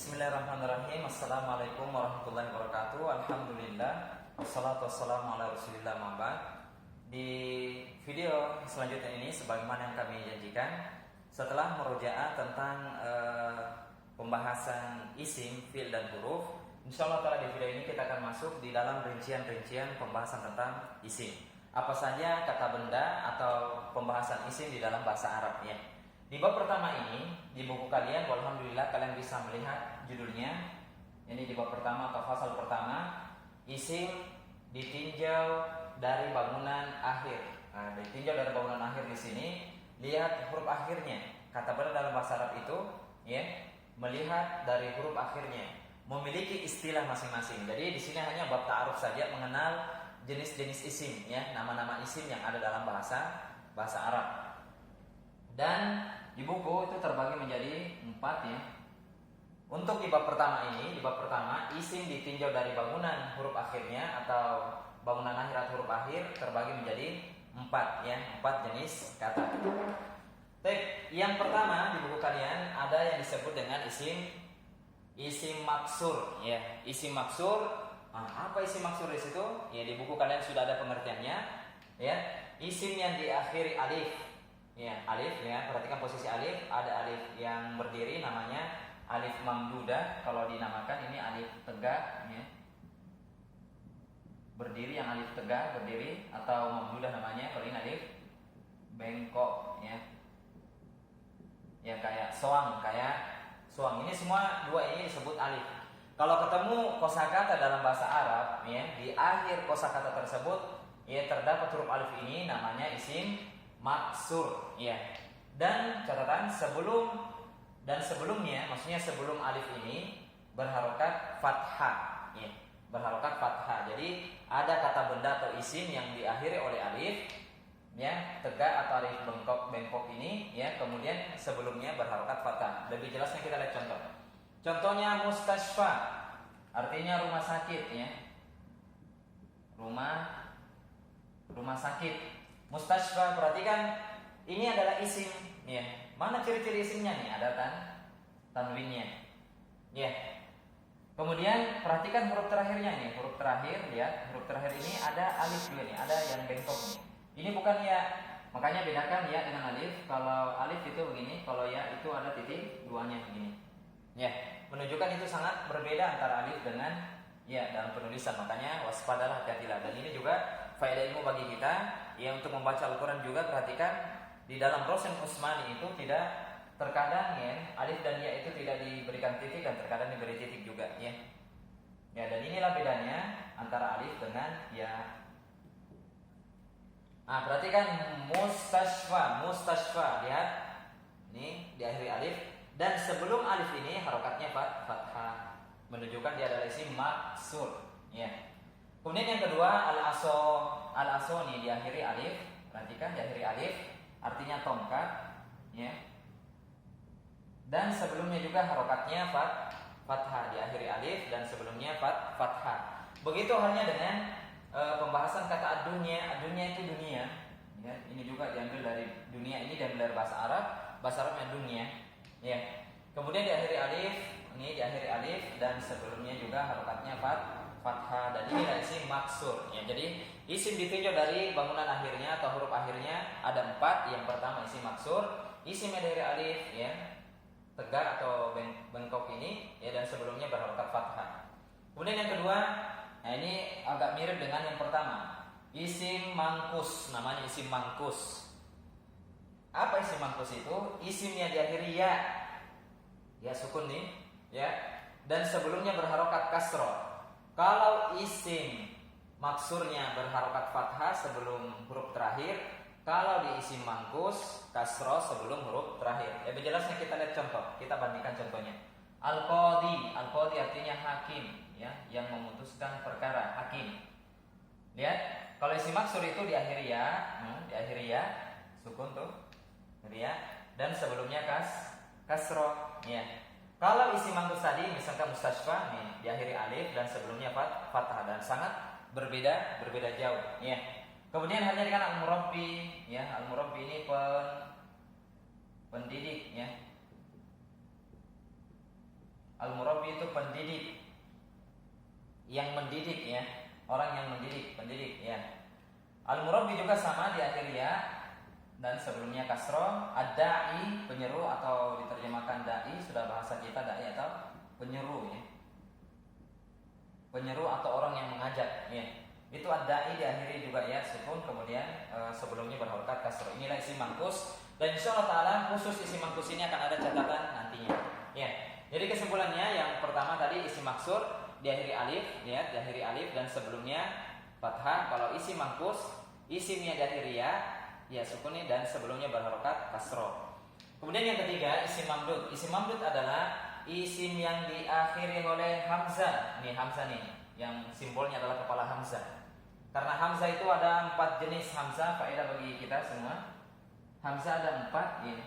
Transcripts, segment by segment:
Bismillahirrahmanirrahim. Assalamualaikum warahmatullahi wabarakatuh. Alhamdulillah. Wassalatu wassalamu ala rasulillah ma'bad. Di video selanjutnya ini, sebagaimana yang kami janjikan, setelah merujaah tentang pembahasan isim, fi'il dan huruf, insyaallah ta'ala di video ini kita akan masuk di dalam rincian-rincian pembahasan tentang isim. Apa saja kata benda atau pembahasan isim di dalam bahasa Arab ya. Di bab pertama ini, di buku kalian, alhamdulillah kalian bisa melihat judulnya. Ini di bab pertama atau fasal pertama, isim ditinjau dari bangunan akhir. Nah, ditinjau dari bangunan akhir di sini, lihat huruf akhirnya. Kata benda dalam bahasa Arab itu, ya, melihat dari huruf akhirnya, memiliki istilah masing-masing. Jadi di sini hanya bab ta'aruf saja, mengenal jenis-jenis isim, ya, nama-nama isim yang ada dalam bahasa Arab. Dan di buku itu terbagi menjadi 4 ya. Untuk di bab pertama ini, di bab pertama isim ditinjau dari bangunan huruf akhirnya atau bangunan akhir atau huruf akhir terbagi menjadi 4 ya, 4 jenis kata. Baik, yang pertama di buku kalian ada yang disebut dengan isim maksur ya. Isim maksur, apa isim maksur di situ? Ya, di buku kalian sudah ada pengertiannya ya. Isim yang diakhiri alif. Ya, alif ya, perhatikan posisi alif, ada alif yang berdiri namanya alif mamdudah, kalau dinamakan ini alif tegak ya. Berdiri, yang alif tegak berdiri, atau mamdudah namanya, kalau ini alif bengkok ya. Ya, kayak soang. Ini semua dua ini disebut alif. Kalau ketemu kosakata dalam bahasa Arab ya, di akhir kosakata tersebut ya terdapat huruf alif, ini namanya isim maksur ya. Dan catatan sebelumnya, maksudnya sebelum alif ini berharokat fathah ya, berharokat fathah. Jadi ada kata benda atau isim yang diakhiri oleh alif ya, tegak atau alif bengkok ini ya, kemudian sebelumnya berharokat fathah. Lebih jelasnya kita lihat contoh. Contohnya mustashfa, artinya rumah sakit ya. Rumah sakit. Mustashfa, perhatikan ini adalah isim ya. Mana ciri-ciri isimnya nih? Ada tanwinnya ya. Kemudian perhatikan huruf terakhirnya nih, huruf terakhir ya. Huruf terakhir ini ada alif juga nih, ada yang bengkok nih. Ini bukan ya, makanya bedakan ya dengan alif. Kalau alif itu begini, kalau ya itu ada titik duanya begini ya. Menunjukkan itu sangat berbeda antara alif dengan ya dalam penulisan. Makanya waspadalah, hati-hatilah. Dan ini juga faedah ilmu bagi kita ya, untuk membaca Al-Quran juga. Perhatikan di dalam Rosen Usmani itu tidak, terkadang ya alif dan ya itu tidak diberikan titik, dan terkadang diberi titik juga ya. Ya, dan inilah bedanya antara alif dengan ya. Perhatikan mustashfa, lihat ini diakhiri alif, dan sebelum alif ini harokatnya fathah, menunjukkan dia adalah isim maksur ya. Kemudian yang kedua al-aso nih diakhiri alif. Perhatikan diakhiri alif, artinya tongkat ya. Dan sebelumnya juga harokatnya fathah, diakhiri alif dan sebelumnya fathah. Begitu halnya dengan pembahasan kata ad-dunya. Ad-dunya itu dunia ya. Ini juga diambil dari dunia, ini diambil dari bahasa Arab. Bahasa Arabnya dunia ya. Kemudian diakhiri alif, ini diakhiri alif dan sebelumnya juga harokatnya fathah, dan ini adalah isim maksur ya. Jadi isim ditinjau dari bangunan akhirnya atau huruf akhirnya ada 4. Yang pertama isim maksur, isim yang dari alif ya, tegak atau bengkok ini ya, dan sebelumnya berharokat fathah. Kemudian yang kedua, nah ini agak mirip dengan yang pertama, isim mangkus, namanya isim mangkus. Apa isim mangkus itu? Isimnya diakhiri ya sukun nih ya, dan sebelumnya berharokat kasroh. Kalau isim maksurnya berharokat fathah sebelum huruf terakhir, kalau di isim mangkus kasroh sebelum huruf terakhir. Lebih jelasnya kita lihat contoh, kita bandingkan contohnya. Al-qadhi artinya hakim ya, yang memutuskan perkara, hakim. Lihat, kalau isim maksur itu diakhiri ya, sukun tuh, ya, dan sebelumnya kasroh ya. Kalau isi mangkus tadi, misalkan mustashfa nih, diakhiri alif dan sebelumnya fathah, dan sangat berbeda jauh ya. Kemudian hanya dengan al-murabbi ya. Al-murabbi ini pendidik ya. Al-murabbi itu pendidik, yang mendidik ya, orang yang mendidik, pendidik ya. Al-murabbi juga sama diakhiri ya dan sebelumnya kasroh. Ad-da'i penyeru atau diterjemahkan da'i, sudah bahasa kita da'i atau penyeru ya. Penyeru atau orang yang mengajak ya. Itu ad-da'i diakhiri juga ya sukun, kemudian sebelumnya berharokat kasroh. Inilah isim mangkus dan insyaallah taala khusus isim mangkus ini akan ada catatan nantinya ya. Jadi kesimpulannya yang pertama tadi isim maksur diakhiri alif ya, diakhiri alif dan sebelumnya fathah. Kalau isim mangkus isimnya diakhiri ya sukuni dan sebelumnya berharokat kasroh. Kemudian yang ketiga isim mamdud. Isim mamdud adalah isim yang diakhiri oleh hamzah. Ini hamzah nih, yang simbolnya adalah kepala hamzah. Karena hamzah itu ada 4 jenis hamzah, faedah bagi kita semua. Hamzah ada 4 ya.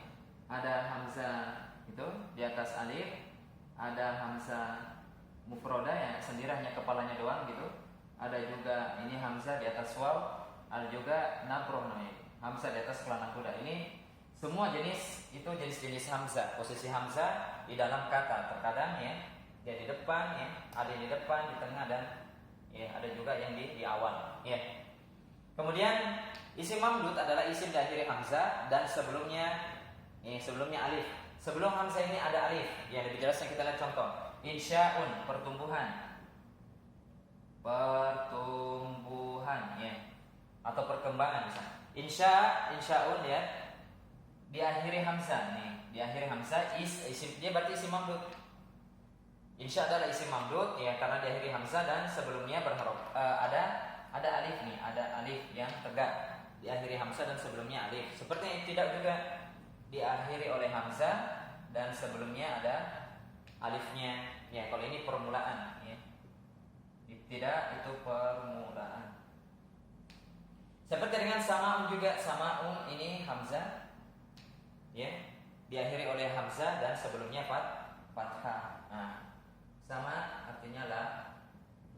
Ada hamzah itu di atas alif, ada hamzah mufroda yang sendiri hanya kepalanya doang gitu. Ada juga ini hamzah di atas waw, ada juga nabroh namanya, hamzah di atas kepala nakuda. Ini semua jenis itu jenis-jenis hamzah. Posisi hamzah di dalam kata terkadang ya dia di depan ya, ada yang di depan, di tengah dan ya ada juga yang di awal ya. Kemudian isim mamdud adalah isim diakhiri hamzah dan sebelumnya alif. Sebelum hamzah ini ada alif. Ya lebih jelasnya kita lihat contoh. Insya'un pertumbuhan. Pertumbuhan ya. Atau perkembangan misalnya. Insya'un ya. Diakhiri hamzah nih. Diakhiri hamzah isim dia berarti isim mamdud. Insya adalah isim mamdud ya karena diakhiri hamzah dan sebelumnya berharap ada alif nih, ada alif yang tegak. Diakhiri hamzah dan sebelumnya alif. Seperti yang tidak juga diakhiri oleh hamzah dan sebelumnya ada alifnya. Ya, kalau ini permulaan ya. Tidak, itu permulaan. Seperti dengan sama'un juga, sama'un ini hamzah ya, diakhiri oleh hamzah dan sebelumnya fathah. Nah, sama artinya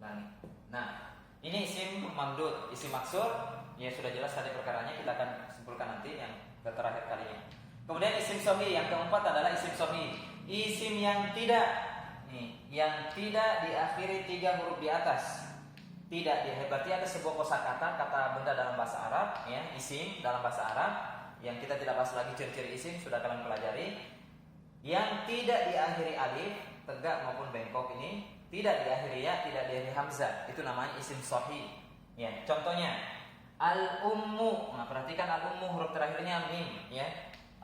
langit. Nah, ini isim mamdud, isim maksur. Ya sudah jelas tadi perkaranya, kita akan simpulkan nanti yang terakhir kalinya. Kemudian isim sohi yang keempat adalah isim sohi, isim yang tidak diakhiri 3 huruf di atas. Tidak berarti ada sebuah kosakata, kata benda dalam bahasa Arab ya, isim dalam bahasa Arab yang kita tidak bahas lagi ciri-ciri isim, sudah kalian pelajari. Yang tidak diakhiri alif tegak maupun bengkok ini, tidak diakhiri ya, tidak diakhiri hamzah, itu namanya isim sohi ya. Contohnya al-ummu. Nah, perhatikan al-ummu huruf terakhirnya mim ya.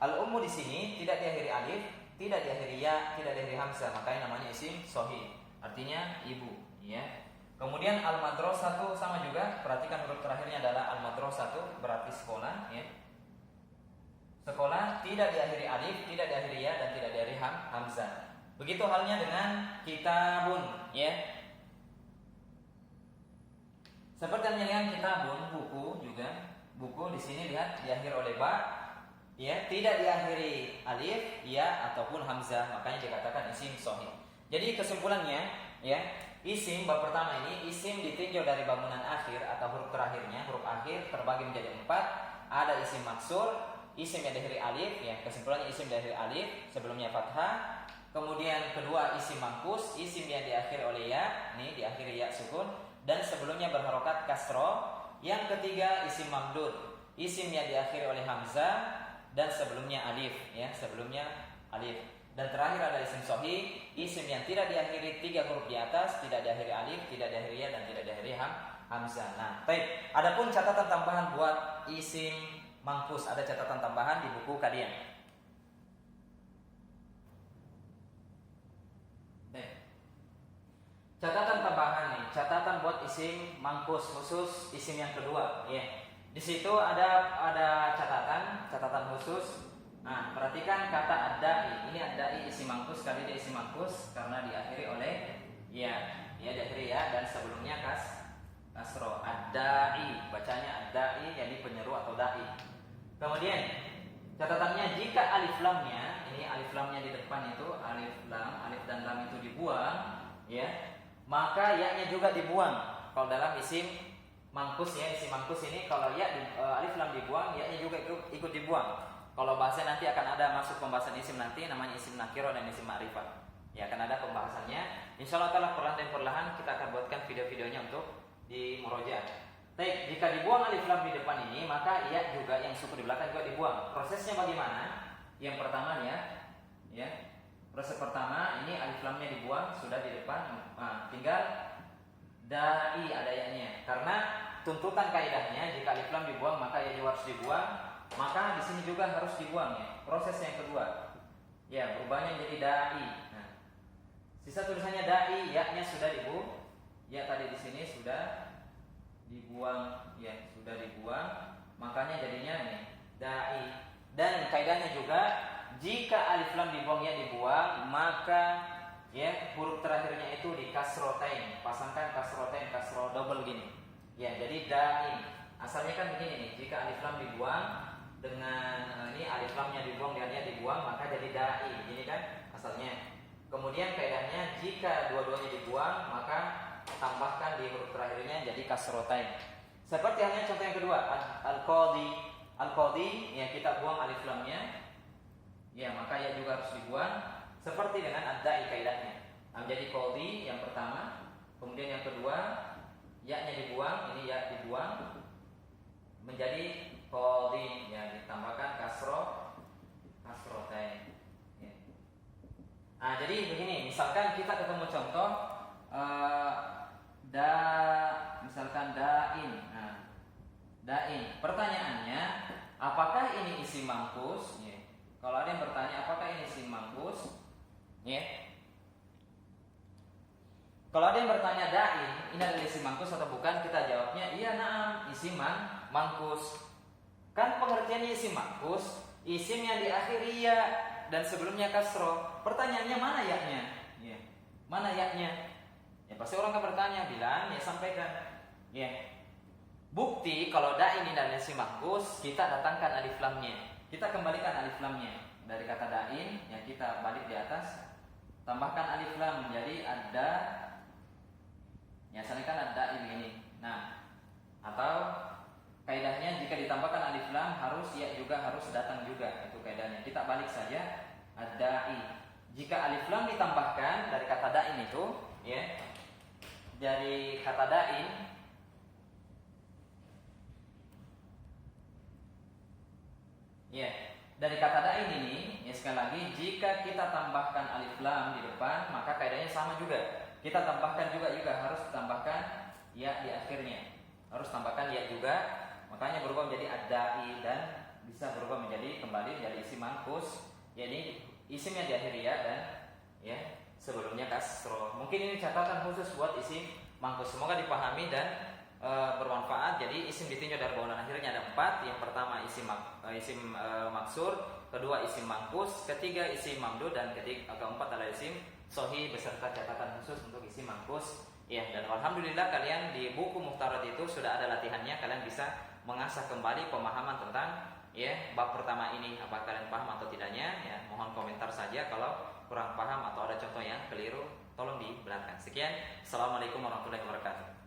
Al-ummu di sini tidak diakhiri alif, tidak diakhiri ya, tidak diakhiri hamzah, makanya namanya isim sohi, artinya ibu ya. Kemudian al-madrasatu sama juga, perhatikan huruf terakhirnya adalah al-madrasatu, berarti sekolah ya. Sekolah tidak diakhiri alif, tidak diakhiri ya dan tidak diakhiri hamzah. Begitu halnya dengan kitabun ya. Seperti halnya dengan kitabun, buku juga. Buku di sini lihat diakhiri oleh ba ya, tidak diakhiri alif, ya ataupun hamzah, makanya dikatakan isim sohi. Jadi kesimpulannya ya, isim bab pertama ini isim ditinjau dari bangunan akhir atau huruf terakhirnya, huruf akhir terbagi menjadi 4. Ada isim maksur, isim yang diakhiri alif ya, kesimpulannya isim diakhiri alif, sebelumnya fathah. Kemudian kedua isim mangkus, isim yang diakhiri oleh ya, ini diakhiri ya sukun dan sebelumnya berharokat kasroh. Yang ketiga isim mamdud, isim yang diakhiri oleh hamzah dan sebelumnya alif ya, sebelumnya alif. Dan terakhir ada isim sohi, isim yang tidak diakhiri 3 huruf di atas, tidak diakhiri alif, tidak diakhiri ya dan tidak diakhiri hamzah. Nah, baik. Adapun catatan tambahan buat isim mangkus, ada catatan tambahan di buku kalian. Catatan tambahan nih, catatan buat isim mangkus khusus isim yang kedua ya. Di situ ada catatan khusus. Nah, perhatikan kata ad-da'i. Ini ad-da'i isim mangkus, kali dia isim mangkus karena diakhiri oleh ya, diakhiri ya dan sebelumnya kasroh. Ad-da'i, bacanya ad-da'i, jadi penyeru atau da'i. Kemudian catatannya jika alif lamnya, ini alif lamnya di depan itu alif dan lam itu dibuang ya, maka ya-nya juga dibuang. Kalau dalam isim mangkus ya, isim mangkus ini kalau ya alif lam dibuang, ya-nya juga ikut dibuang. Kalau bahasa nanti akan ada masuk pembahasan isim nanti, namanya isim nakiro dan isim ma'rifah. Ya, akan ada pembahasannya. Insyaallah taala perlahan dan perlahan kita akan buatkan video-videonya untuk di murojaah. Baik, jika dibuang alif lam di depan ini, maka ya juga yang suku di belakang juga dibuang. Prosesnya bagaimana? Yang pertama ya. Proses pertama ini alif lamnya dibuang sudah di depan. Nah, tinggal dai ada ya-nya. Karena tuntutan kaidahnya jika alif lam dibuang maka ya juga harus dibuang. Maka di sini juga harus dibuang ya. Proses yang kedua. Ya, berubahnya menjadi dai. Nah, sisa tulisannya dai, ya-nya sudah dibuang. Ya tadi di sini sudah dibuang, ya sudah dibuang, makanya jadinya ini dai. Dan kaidahnya juga jika alif lam dibuang ya dibuang, maka ya huruf terakhirnya itu di kasrotain, pasangkan kasrotain, kasro double gini. Ya jadi dai. Asalnya kan begini nih, jika alif lam dibuang dengan ini alif lamnya dibuang dan ya dibuang, maka jadi dai. Ini kan asalnya. Kemudian kaidahnya jika dua-duanya dibuang, maka tambahkan di huruf terakhirnya jadi kasrotain. Seperti halnya contoh yang kedua, al-qadi ya kita buang alif lamnya. Ya, maka ya juga harus dibuang seperti dengan ad-da'i kaidahnya. Menjadi qadi yang pertama, kemudian yang kedua ya-nya dibuang, ini ya dibuang menjadi qadi ya ditambahkan kasrotain. Ya. Nah, jadi begini, misalkan kita ketemu contoh misalkan dain. Nah, dain. Pertanyaannya, apakah ini isim mangkus? Ya. Kalau ada yang bertanya apakah ini isim mangkus? Ya. Kalau ada yang bertanya dain, ini adalah isim mangkus atau bukan? Kita jawabnya iya na'am, isim mangkus. Kan pengertiannya isim mangkus, isim yang diakhiri ya dan sebelumnya kasroh. Pertanyaannya mana ya-nya? Ya. Mana ya-nya? Ya pasti orang akan bertanya, bilang ya sampaikan. Ya. Bukti kalau da ini dan isim mangkus, kita datangkan alif lamnya. Kita kembalikan alif lamnya dari kata dain, ya kita balik di atas, tambahkan alif lam menjadi ada. Ya asalnya kan ada ini. Nah, atau kaidahnya jika ditambahkan alif lam harus ya juga harus datang juga, itu kaidahnya. Kita balik saja ad-da'i. Jika alif lam ditambahkan dari kata da'in itu, ya. Dari kata da'in ya, dari kata da'in ini, ya sekali lagi jika kita tambahkan alif lam di depan, maka kaidahnya sama juga. Kita tambahkan juga harus tambahkan ya di akhirnya. Harus tambahkan ya juga, makanya berubah menjadi ad-da'i dan bisa berubah menjadi kembali menjadi isim mangkus. Jadi isim yang diakhiri ya dan ya sebelumnya kasroh. Mungkin ini catatan khusus buat isim mangkus. Semoga dipahami dan bermanfaat. Jadi isim ditinjau dari bawah dan akhirnya ada 4. Yang pertama isim maksur, kedua isim mangkus, ketiga isim mamdud dan keempat adalah isim sohi beserta catatan khusus untuk isim mangkus. Ya, dan alhamdulillah kalian di buku Muhtarat itu sudah ada latihannya. Kalian bisa mengasah kembali pemahaman tentang ya bab pertama ini. Apakah kalian paham atau tidaknya? Ya, mohon komentar saja kalau kurang paham atau ada contoh yang keliru, tolong di belakang. Sekian, assalamualaikum warahmatullahi wabarakatuh.